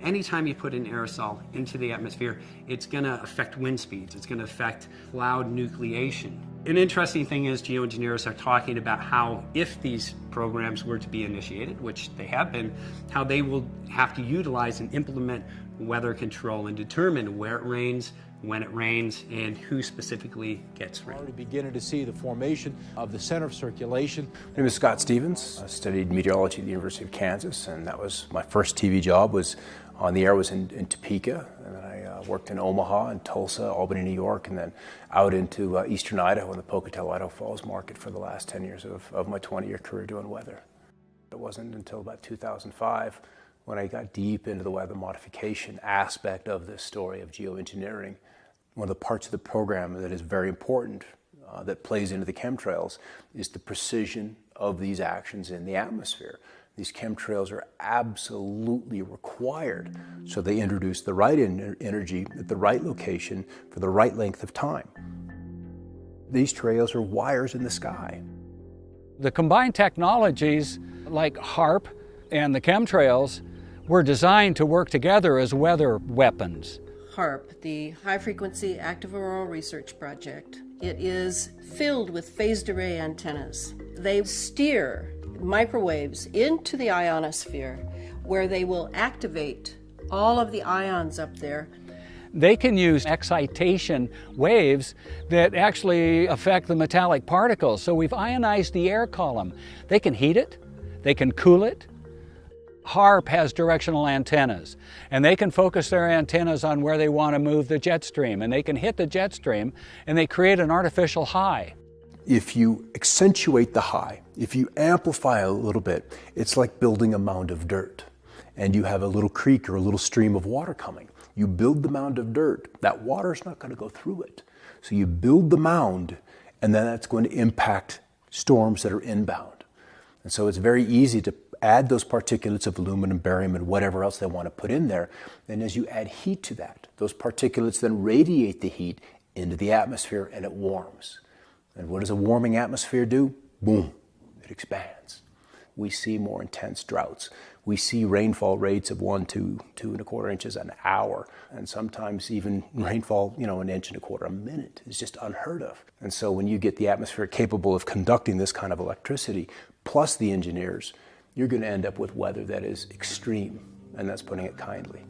Anytime you put an aerosol into the atmosphere, it's going to affect wind speeds. It's going to affect cloud nucleation. An interesting thing is geoengineers are talking about how, if these programs were to be initiated, which they have been, how they will have to utilize and implement weather control and determine where it rains, when it rains, and who specifically gets rain. We're already beginning to see the formation of the center of circulation. My name is Scott Stevens. I studied meteorology at the University of Kansas, and that was my first TV job. Was on the air was in Topeka, and then I worked in Omaha and Tulsa, Albany, New York, and then out into eastern Idaho in the Pocatello, Idaho Falls market for the last 10 years of my 20-year career doing weather. It wasn't until about 2005 when I got deep into the weather modification aspect of this story of geoengineering. One of the parts of the program that is very important, that plays into the chemtrails, is the precision of these actions in the atmosphere. These chemtrails are absolutely required, so they introduce the right energy at the right location for the right length of time. These trails are wires in the sky. The combined technologies like HAARP and the chemtrails were designed to work together as weather weapons. HAARP, the High Frequency Active Auroral Research Project, it is filled with phased array antennas. They steer microwaves into the ionosphere, where they will activate all of the ions up there. They can use excitation waves that actually affect the metallic particles. So we've ionized the air column. They can heat it, they can cool it. HAARP has directional antennas, and they can focus their antennas on where they want to move the jet stream, and they can hit the jet stream, and they create an artificial high. If you accentuate the high, if you amplify a little bit, it's like building a mound of dirt, and you have a little creek or a little stream of water coming. You build the mound of dirt, that water's not going to go through it. So you build the mound, and then that's going to impact storms that are inbound. And so it's very easy to add those particulates of aluminum, barium, and whatever else they want to put in there. And as you add heat to that, those particulates then radiate the heat into the atmosphere, and it warms. And what does a warming atmosphere do? Boom, it expands. We see more intense droughts. We see rainfall rates of 1 to 2.25 inches an hour, and sometimes even rainfall, 1.25 inches a minute is just unheard of. And so when you get the atmosphere capable of conducting this kind of electricity, plus the engineers, you're going to end up with weather that is extreme, and that's putting it kindly.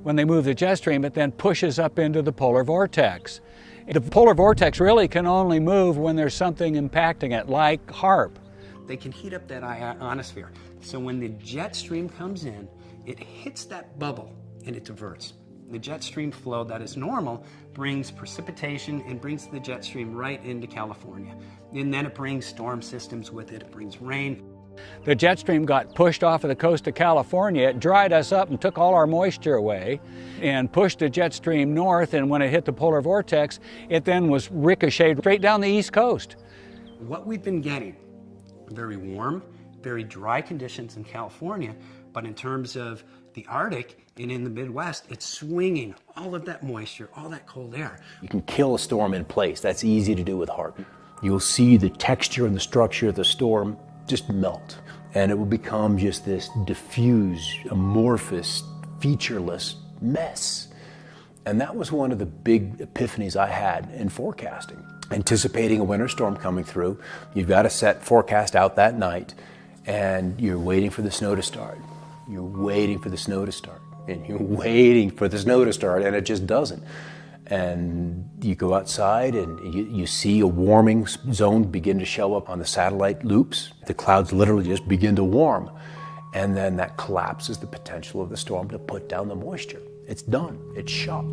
When they move the jet stream, it then pushes up into the polar vortex. The polar vortex really can only move when there's something impacting it, like HAARP. They can heat up that ionosphere. So when the jet stream comes in, it hits that bubble and it diverts. The jet stream flow that is normal brings precipitation and brings the jet stream right into California. And then it brings storm systems with it. It brings rain. The jet stream got pushed off of the coast of California. It dried us up and took all our moisture away and pushed the jet stream north, and when it hit the polar vortex, it then was ricocheted straight down the east coast. What we've been getting, very warm, very dry conditions in California, but in terms of the Arctic and in the Midwest, it's swinging all of that moisture, all that cold air. You can kill a storm in place. That's easy to do with HAARP. You'll see the texture and the structure of the storm just melt, and it will become just this diffuse, amorphous, featureless mess. And that was one of the big epiphanies I had in forecasting. Anticipating a winter storm coming through, you've got to set forecast out that night, and you're waiting for the snow to start. You're waiting for the snow to start, and you're waiting for the snow to start, and it just doesn't. And you go outside and you see a warming zone begin to show up on the satellite loops. The clouds literally just begin to warm, and then that collapses the potential of the storm to put down the moisture. It's done. It's shot.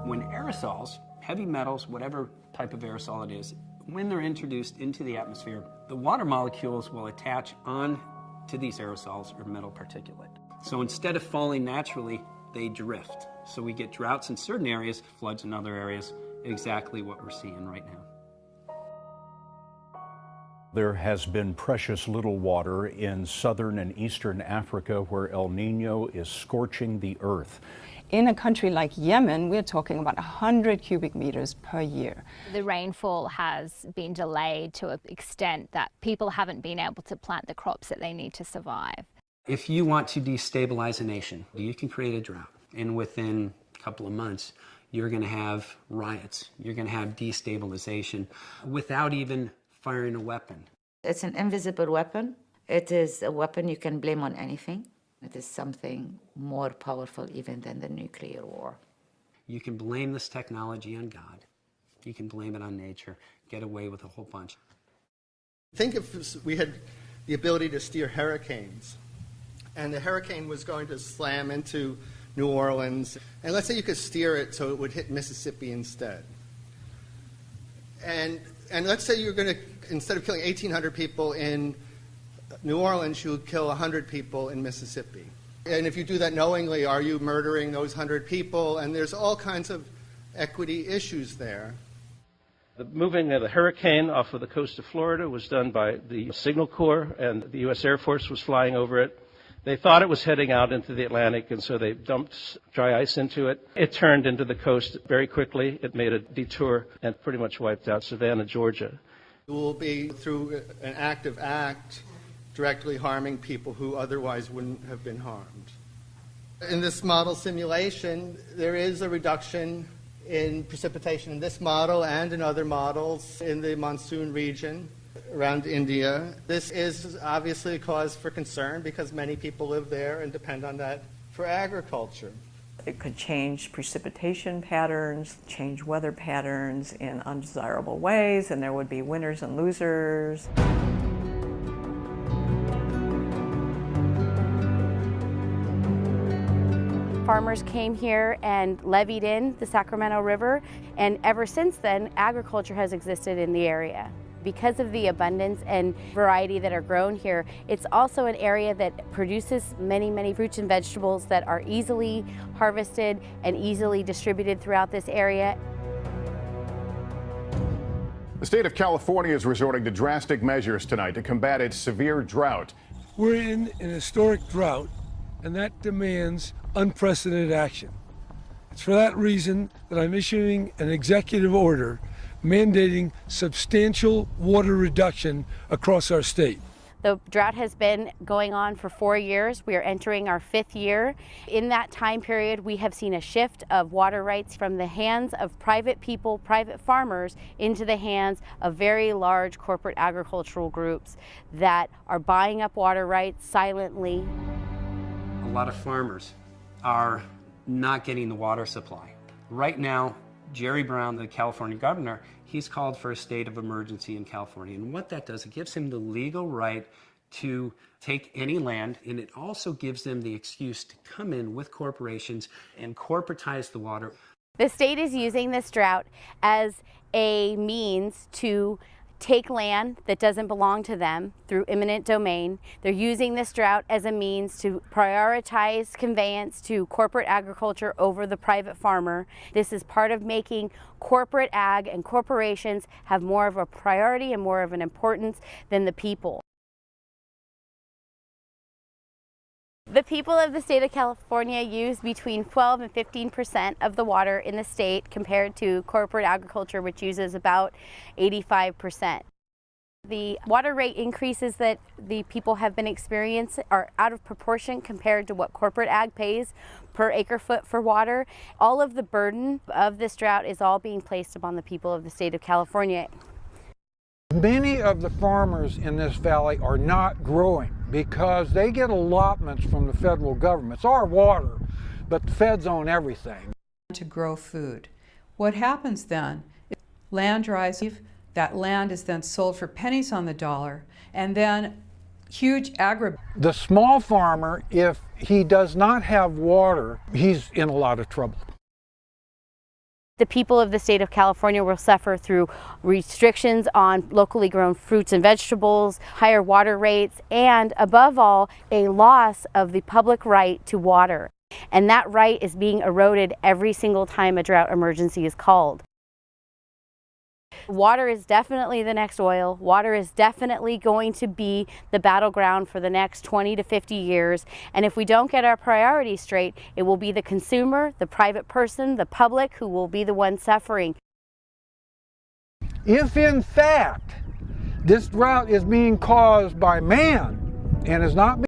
When aerosols, heavy metals, whatever type of aerosol it is, when they're introduced into the atmosphere, the water molecules will attach on to these aerosols or metal particulate. So instead of falling naturally, they drift. So we get droughts in certain areas, floods in other areas, exactly what we're seeing right now. There has been precious little water in southern and eastern Africa where El Nino is scorching the earth. In a country like Yemen, we're talking about 100 cubic meters per year. The rainfall has been delayed to an extent that people haven't been able to plant the crops that they need to survive. If you want to destabilize a nation, you can create a drought, and within a couple of months, you're going to have riots, you're going to have destabilization without even firing a weapon. It's an invisible weapon. It is a weapon you can blame on anything. It is something more powerful even than the nuclear war. You can blame this technology on God. You can blame it on nature, get away with a whole bunch. Think if we had the ability to steer hurricanes, and the hurricane was going to slam into New Orleans, and let's say you could steer it so it would hit Mississippi instead. And let's say you're going to, instead of killing 1,800 people in New Orleans, you would kill 100 people in Mississippi. And if you do that knowingly, are you murdering those 100 people? And there's all kinds of equity issues there. The moving of the hurricane off of the coast of Florida was done by the Signal Corps, and the U.S. Air Force was flying over it. They thought it was heading out into the Atlantic, and so they dumped dry ice into it. It turned into the coast very quickly. It made a detour and pretty much wiped out Savannah, Georgia. It will be through an active act directly harming people who otherwise wouldn't have been harmed. In this model simulation, there is a reduction in precipitation in this model and in other models in the monsoon region around India. This is obviously a cause for concern because many people live there and depend on that for agriculture. It could change precipitation patterns, change weather patterns in undesirable ways, and there would be winners and losers. Farmers came here and levied in the Sacramento River, and ever since then, agriculture has existed in the area. Because of the abundance and variety that are grown here, it's also an area that produces many, many fruits and vegetables that are easily harvested and easily distributed throughout this area. The state of California is resorting to drastic measures tonight to combat its severe drought. We're in an historic drought, and that demands unprecedented action. It's for that reason that I'm issuing an executive order mandating substantial water reduction across our state. The drought has been going on for 4 years. We are entering our 5th year. In that time period, we have seen a shift of water rights from the hands of private people, private farmers, into the hands of very large corporate agricultural groups that are buying up water rights silently. A lot of farmers are not getting the water supply. Right now, Jerry Brown, the California governor, he's called for a state of emergency in California. And what that does, it gives him the legal right to take any land, and it also gives them the excuse to come in with corporations and corporatize the water. The state is using this drought as a means to take land that doesn't belong to them through eminent domain. They're using this drought as a means to prioritize conveyance to corporate agriculture over the private farmer. This is part of making corporate ag and corporations have more of a priority and more of an importance than the people. The people of the state of California use between 12 and 15% of the water in the state compared to corporate agriculture, which uses about 85%. The water rate increases that the people have been experiencing are out of proportion compared to what corporate ag pays per acre foot for water. All of the burden of this drought is all being placed upon the people of the state of California. Many of the farmers in this valley are not growing because they get allotments from the federal government. It's our water, but the feds own everything. To grow food. What happens then? Land dries, that land is then sold for pennies on the dollar, and then huge The small farmer, if he does not have water, he's in a lot of trouble. The people of the state of California will suffer through restrictions on locally grown fruits and vegetables, higher water rates, and above all, a loss of the public right to water. And that right is being eroded every single time a drought emergency is called. Water is definitely the next oil. Water is definitely going to be the battleground for the next 20 to 50 years. And if we don't get our priorities straight, it will be the consumer, the private person, the public who will be the one suffering. If in fact this drought is being caused by man and is not